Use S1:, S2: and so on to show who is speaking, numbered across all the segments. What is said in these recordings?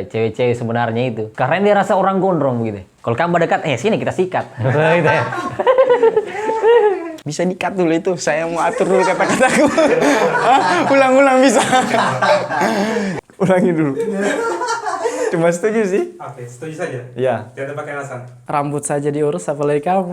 S1: Cewek-cewek sebenarnya itu karena dia rasa orang gondrong begitu. Kalau kamu dekat, sini kita sikat. Gitu ya.
S2: Bisa di-cut dulu itu, saya mau atur dulu kata-kataku. Ulang-ulang bisa. Ulangi dulu. Cuma setuju sih.
S3: Oke, setuju saja?
S2: Iya.
S3: Tidak pakai alasan?
S4: Rambut saja diurus, apalagi kamu.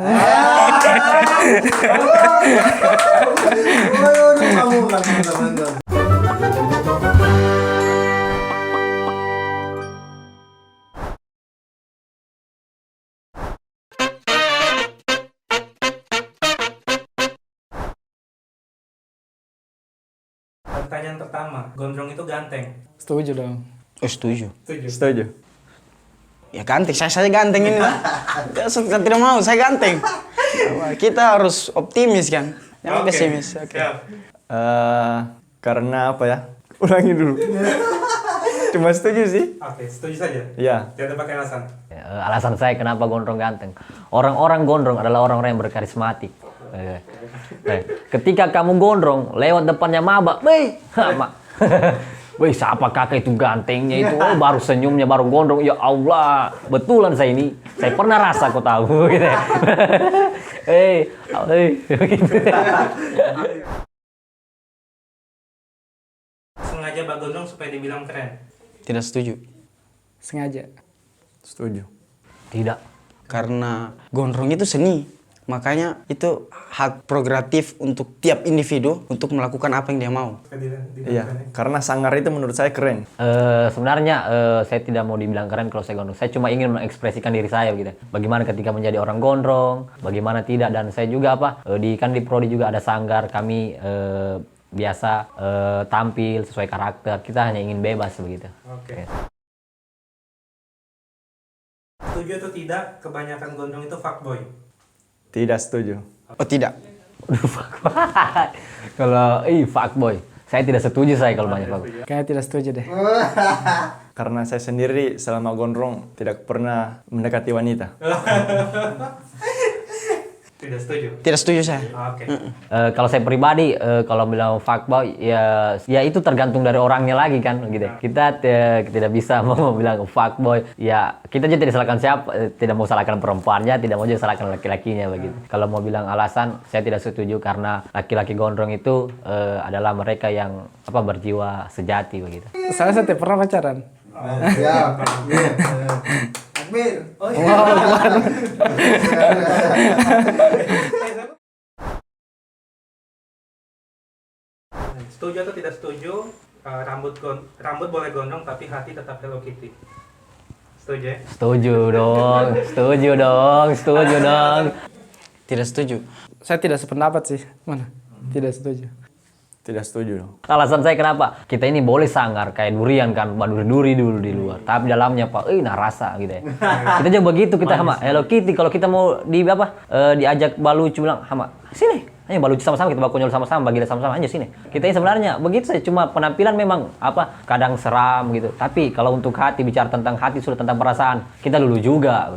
S3: Pertanyaan pertama, gondrong itu ganteng?
S4: Setuju dong.
S2: Oh, setuju.
S3: Setuju?
S2: Setuju. Ya ganteng, saya ganteng ini lah. Saya tidak mau, saya ganteng. Kita harus optimis kan, jangan
S3: Oke,
S2: pesimis. Oke.
S3: siap.
S2: Karena apa ya? Ulangi dulu. Cuma setuju sih.
S3: Oke, setuju saja?
S2: Iya.
S3: Tidak pakai alasan?
S1: Alasan saya kenapa gondrong ganteng. Orang-orang gondrong adalah orang-orang yang berkarismatik. Ketika kamu gondrong, lewat depannya maba, wih, wih, siapa kakak itu gantengnya itu, baru senyumnya, baru gondrong, ya Allah, betulan saya ini, saya pernah rasa kau tahu, gitu.
S3: Sengaja bak gondrong supaya dibilang keren?
S2: Tidak setuju.
S4: Sengaja.
S2: Setuju.
S1: Tidak.
S2: Karena gondrong itu seni. Makanya itu hak prerogatif untuk tiap individu untuk melakukan apa yang dia mau. Iya, karena sanggar itu menurut saya keren.
S1: Sebenarnya saya tidak mau dibilang keren kalau saya gondrong. Saya cuma ingin mengekspresikan diri saya gitu. Bagaimana ketika menjadi orang gondrong, bagaimana tidak, dan saya juga kan di prodi juga ada sanggar, kami biasa tampil sesuai karakter. Kita hanya ingin bebas begitu.
S3: Oke. Setuju atau tidak kebanyakan gondrong itu fuckboy?
S2: Tidak setuju. Oh, tidak.
S1: Kalau fuckboy, saya tidak setuju kalau banyak fuckboy.
S4: Kayaknya tidak setuju deh.
S2: Karena saya sendiri selama gondrong tidak pernah mendekati wanita.
S3: Tidak setuju?
S2: Tidak setuju saya.
S3: Oke.
S1: Kalau saya pribadi, kalau bilang fuckboy, ya itu tergantung dari orangnya lagi kan, gitu. Kita tidak bisa mau bilang fuckboy. Ya kita juga tidak salahkan siapa, tidak mau salahkan perempuannya, tidak mau juga salahkan laki-lakinya begitu. Kalau mau bilang alasan, saya tidak setuju karena laki-laki gondrong itu adalah mereka yang berjiwa sejati begitu.
S4: Saya tidak pernah pacaran.
S5: Siap. Akmir.
S3: Oh iya. Setuju atau tidak setuju rambut boleh gondrong tapi hati tetap Hello Kitty? Setuju ya?
S1: Setuju dong.
S2: Tidak setuju.
S4: Saya tidak sependapat sih. Mana? Tidak setuju.
S2: Tidak setuju.
S1: Alasan saya kenapa? Kita ini boleh sanggar kayak durian kan, duri dulu di luar. Tapi dalamnya rasa gitu ya. Kita juga begitu kita sama Hello Kitty. Kalau kita mau diajak balucu bilang, "Hama, sini." Hanya balucu sama-sama, kita konyol sama-sama, bagi sama-sama aja sini. Kita ini sebenarnya begitu saja, cuma penampilan memang kadang seram gitu. Tapi kalau untuk hati, bicara tentang hati, sudah tentang perasaan, kita dulu juga.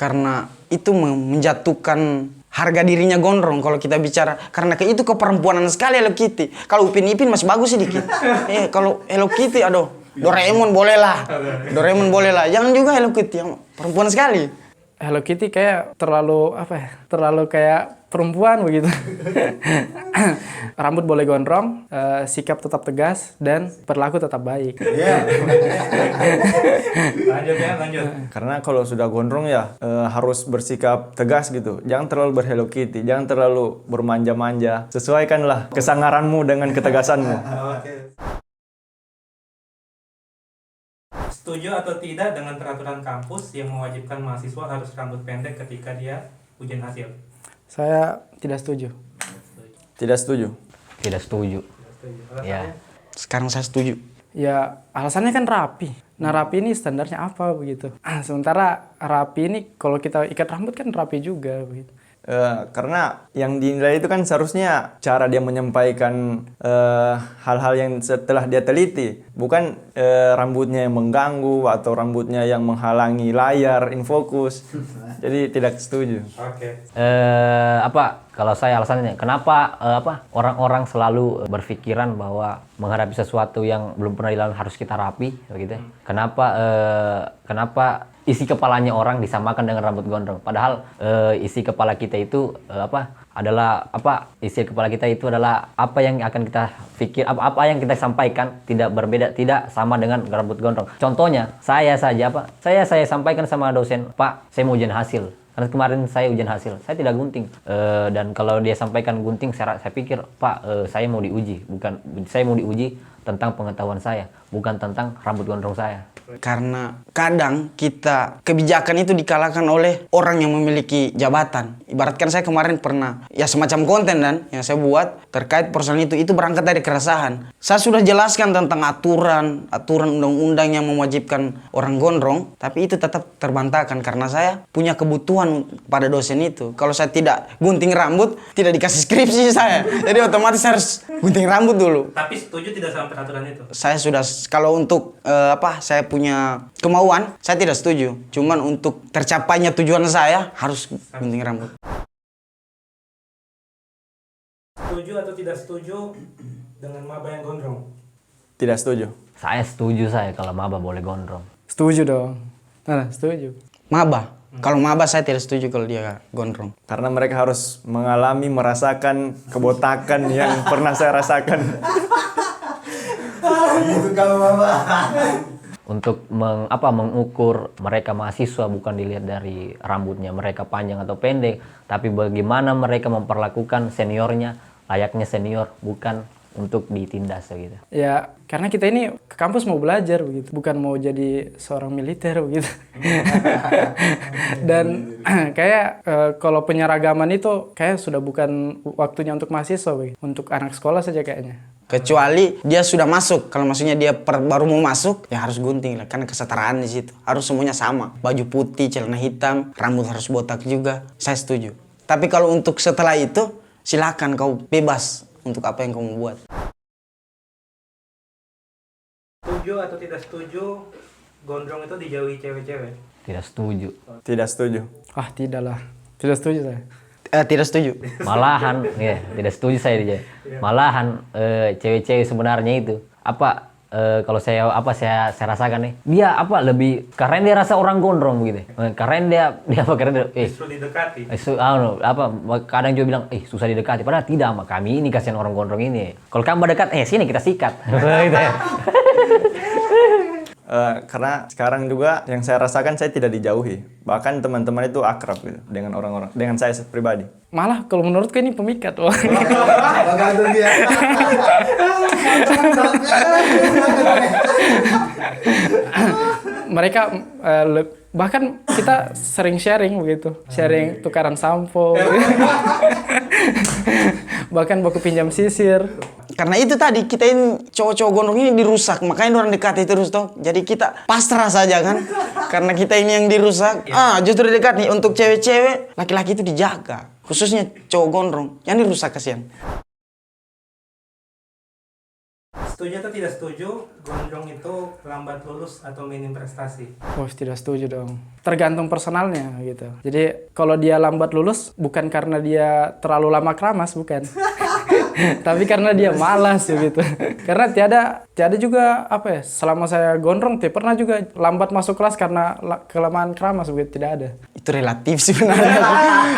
S2: Karena itu menjatuhkan harga dirinya gondrong kalau kita bicara. Karena itu keperempuanan sekali Hello Kitty. Kalau Upin Ipin masih bagus sedikit. Kalau Hello Kitty, aduh, Doraemon boleh lah. Jangan juga Hello Kitty, yang perempuan sekali.
S4: Hello Kitty kayak terlalu terlalu kayak perempuan begitu. Rambut boleh gondrong, sikap tetap tegas, dan perilaku tetap baik.
S3: Lanjut.
S2: Karena kalau sudah gondrong ya harus bersikap tegas gitu. Jangan terlalu ber-Hello Kitty, jangan terlalu bermanja-manja. Sesuaikanlah kesangaranmu dengan ketegasanmu.
S3: Oke. Setuju atau tidak dengan peraturan kampus yang mewajibkan mahasiswa harus rambut pendek ketika dia ujian hasil?
S4: Saya tidak setuju.
S2: Tidak setuju.
S1: Tidak setuju. Ya.
S2: Sekarang saya setuju.
S4: Ya alasannya kan rapi. Nah rapi ini standarnya apa begitu. Sementara rapi ini kalau kita ikat rambut kan rapi juga begitu.
S2: Karena yang dinilai itu kan seharusnya cara dia menyampaikan hal-hal yang setelah dia teliti, bukan rambutnya yang mengganggu atau rambutnya yang menghalangi layar, infokus. Jadi tidak setuju.
S3: Oke.
S1: Kalau saya alasannya, kenapa orang-orang selalu berpikiran bahwa menghadapi sesuatu yang belum pernah dilalui harus kita rapi, begitu? Kenapa isi kepalanya orang disamakan dengan rambut gondrong? Padahal isi kepala kita itu isi kepala kita itu adalah apa yang akan kita pikir, apa yang kita sampaikan tidak berbeda, tidak sama dengan rambut gondrong. Contohnya, saya sampaikan sama dosen, Pak, saya mau ujian hasil. Karena kemarin saya ujian hasil, saya tidak gunting. Dan kalau dia sampaikan gunting, saya pikir, Pak, saya mau diuji tentang pengetahuan saya, bukan tentang rambut gondrong saya.
S2: Karena kadang kebijakan itu dikalahkan oleh orang yang memiliki jabatan. Ibaratkan saya kemarin pernah, ya semacam konten dan yang saya buat terkait persoalan itu berangkat dari keresahan. Saya sudah jelaskan tentang aturan undang-undang yang mewajibkan orang gondrong, tapi itu tetap terbantahkan karena saya punya kebutuhan pada dosen itu. Kalau saya tidak gunting rambut, tidak dikasih skripsi saya. Jadi otomatis harus gunting rambut dulu.
S3: Tapi setuju tidak sama peraturan itu?
S2: Saya sudah, kalau untuk saya punya kemauan, saya tidak setuju. Cuman untuk tercapainya tujuan saya harus gunting rambut.
S3: Setuju atau tidak setuju dengan maba yang gondrong?
S6: Tidak setuju.
S1: Saya setuju kalau maba boleh gondrong.
S4: Setuju dong. Nah, setuju.
S2: Maba. Kalau maba saya tidak setuju kalau dia gondrong.
S6: Karena mereka harus merasakan kebotakan yang pernah saya rasakan.
S5: Itu kalau mama.
S1: Untuk mengukur mereka mahasiswa bukan dilihat dari rambutnya mereka panjang atau pendek, tapi bagaimana mereka memperlakukan seniornya layaknya senior, bukan untuk ditindas gitu.
S4: Ya, karena kita ini ke kampus mau belajar begitu, bukan mau jadi seorang militer begitu. Dan kayak kalau penyeragaman itu kayak sudah bukan waktunya untuk mahasiswa begitu, untuk anak sekolah saja kayaknya.
S2: Kecuali dia sudah masuk. Kalau maksudnya dia baru mau masuk, ya harus gunting lah. Karena kesetaraan di situ. Harus semuanya sama. Baju putih, celana hitam, rambut harus botak juga. Saya setuju. Tapi kalau untuk setelah itu, silakan kau bebas untuk apa yang kau mau buat.
S3: Setuju atau tidak setuju gondrong itu dijauhi cewek-cewek?
S1: Tidak setuju.
S6: Tidak setuju.
S4: Ah, tidaklah. Tidak setuju saya.
S2: Tidak setuju.
S1: Malahan, tidak setuju saya dia. Malahan cewek-cewek sebenarnya itu kalau saya rasakan nih, dia lebih karena dia rasa orang gondrong begitu. Karena
S3: Justru didekati.
S1: Kadang juga bilang susah didekati, padahal tidak, sama kami ini kasihan orang gondrong ini. Kalau kamu dekat, sini kita sikat. Gitu ya.
S6: Karena sekarang juga yang saya rasakan saya tidak dijauhi. Bahkan teman-teman itu akrab gitu dengan orang-orang, dengan saya pribadi.
S4: Malah kalau menurutku ini pemikat.
S5: Gantung dia.
S4: Mereka bahkan kita sering sharing begitu, sharing tukaran sampo, bahkan baku pinjam sisir.
S2: Karena itu tadi kita ini cowok-cowok gondrong ini dirusak, makanya orang dekati terus toh. Jadi kita pasrah saja kan, karena kita ini yang dirusak. Justru dekat nih untuk cewek-cewek, laki-laki itu dijaga, khususnya cowok gondrong yang dirusak kasihan.
S3: Setuju atau tidak setuju gondrong itu lambat lulus atau minim prestasi?
S4: Oh, tidak setuju dong. Tergantung personalnya gitu. Jadi kalau dia lambat lulus bukan karena dia terlalu lama keramas, bukan. Tapi karena dia malas gitu. Karena tiada juga selama saya gondrong pernah juga lambat masuk kelas karena kelamaan keramas begitu, tidak ada.
S2: Itu relatif sih sebenarnya.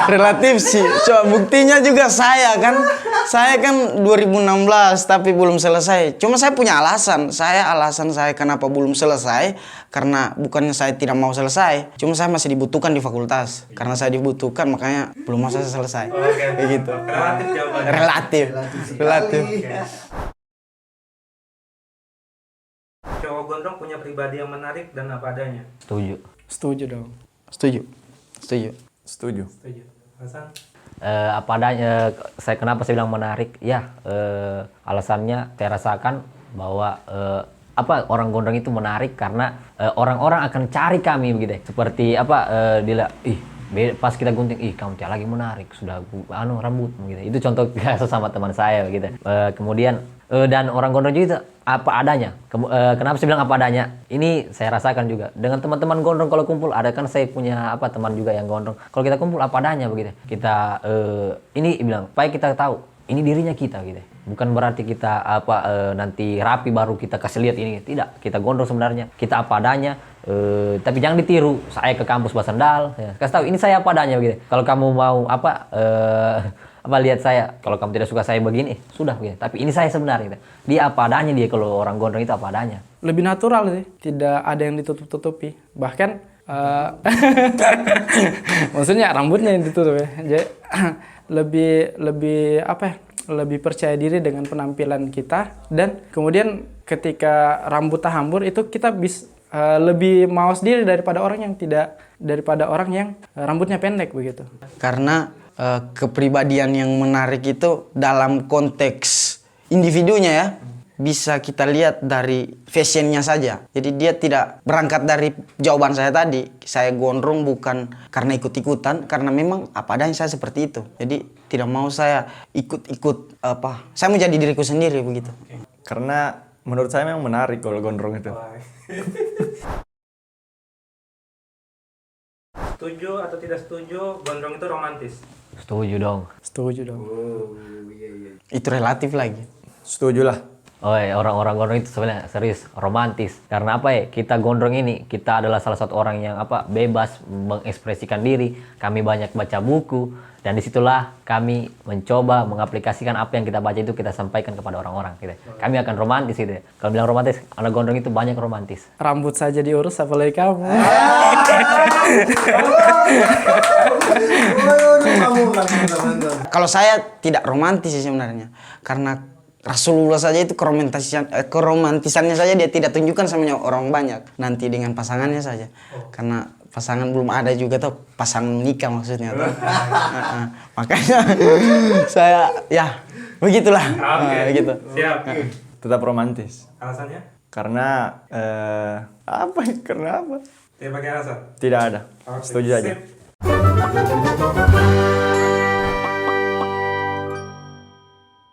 S2: Relatif sih. Coba buktinya juga saya kan 2016 tapi belum selesai. Cuma saya punya alasan saya kenapa belum selesai, karena bukannya saya tidak mau selesai, cuma saya masih dibutuhkan di fakultas. Karena saya dibutuhkan makanya belum mau saya selesai. Kayak gitu.
S3: Relatif jawabannya.
S2: Relatif.
S3: Cowok gondrong punya pribadi yang menarik dan apa adanya?
S1: Setuju.
S4: Setuju dong.
S2: Setuju.
S6: Setuju.
S3: Setuju. Hasan?
S1: Apa adanya. Kenapa saya bilang menarik? Ya, alasannya saya rasakan bahwa orang gondrong itu menarik karena orang-orang akan cari kami begitu. Seperti pas kita gunting, kamu tiap lagi menarik, sudah rambut begitu. Itu contoh sesama teman saya begitu. Kemudian Dan orang gondrong juga apa adanya. Kenapa saya bilang apa adanya? Ini saya rasakan juga dengan teman-teman gondrong kalau kumpul. Ada kan saya punya teman juga yang gondrong. Kalau kita kumpul apa adanya begitu. Kita ini bilang, supaya kita tahu ini dirinya kita gitu. Bukan berarti kita nanti rapi baru kita kasih lihat ini. Tidak, kita gondrong sebenarnya. Kita apa adanya. Tapi jangan ditiru. Saya ke kampus basandal. Ya. Kasih tahu ini saya apa adanya begitu. Kalau kamu mau lihat saya, kalau kamu tidak suka saya begini, sudah begitu. Tapi ini saya sebenarnya. Gitu. Dia apa adanya dia kalau orang gondrong itu apa adanya.
S4: Lebih natural sih, tidak ada yang ditutup-tutupi. Bahkan maksudnya rambutnya yang ditutup ya. Jadi lebih percaya diri dengan penampilan kita, dan kemudian ketika rambut hambur itu kita lebih mawas diri daripada orang yang rambutnya pendek begitu.
S2: Karena kepribadian yang menarik itu dalam konteks individunya ya, bisa kita lihat dari fashionnya saja. Jadi dia tidak berangkat dari jawaban saya tadi, saya gondrong bukan karena ikut-ikutan, karena memang apa adanya saya seperti itu. Jadi tidak mau saya ikut-ikut saya mau jadi diriku sendiri begitu.
S6: Karena menurut saya memang menarik kalau gondrong itu.
S3: Setuju atau tidak setuju gondrong itu romantis?
S1: Setuju dong.
S4: Setuju dong.
S2: Itu relatif lagi.
S6: Setuju lah.
S1: Orang-orang gondrong itu sebenarnya serius romantis. Karena kita gondrong ini, kita adalah salah satu orang yang bebas mengekspresikan diri. Kami banyak baca buku, dan disitulah kami mencoba mengaplikasikan apa yang kita baca itu kita sampaikan kepada orang-orang. Gitu. Kami akan romantis gitu. Kalau bilang romantis, anak gondrong itu banyak romantis.
S4: Rambut saja diurus, apalagi kamu.
S2: Kalau saya tidak romantis sih sebenarnya, karena Rasulullah saja itu keromantisannya saja dia tidak tunjukkan sama orang banyak. Nanti dengan pasangannya saja, karena pasangan belum ada juga tuh, pasangan nikah maksudnya tuh. Makanya saya ya begitulah. Gitu.
S3: Siap.
S6: Tetap romantis.
S3: Alasannya?
S6: Karena Karena apa?
S3: Tidak pakai alasan?
S6: Tidak ada.
S3: Oke,
S6: Setuju aja.
S3: sip.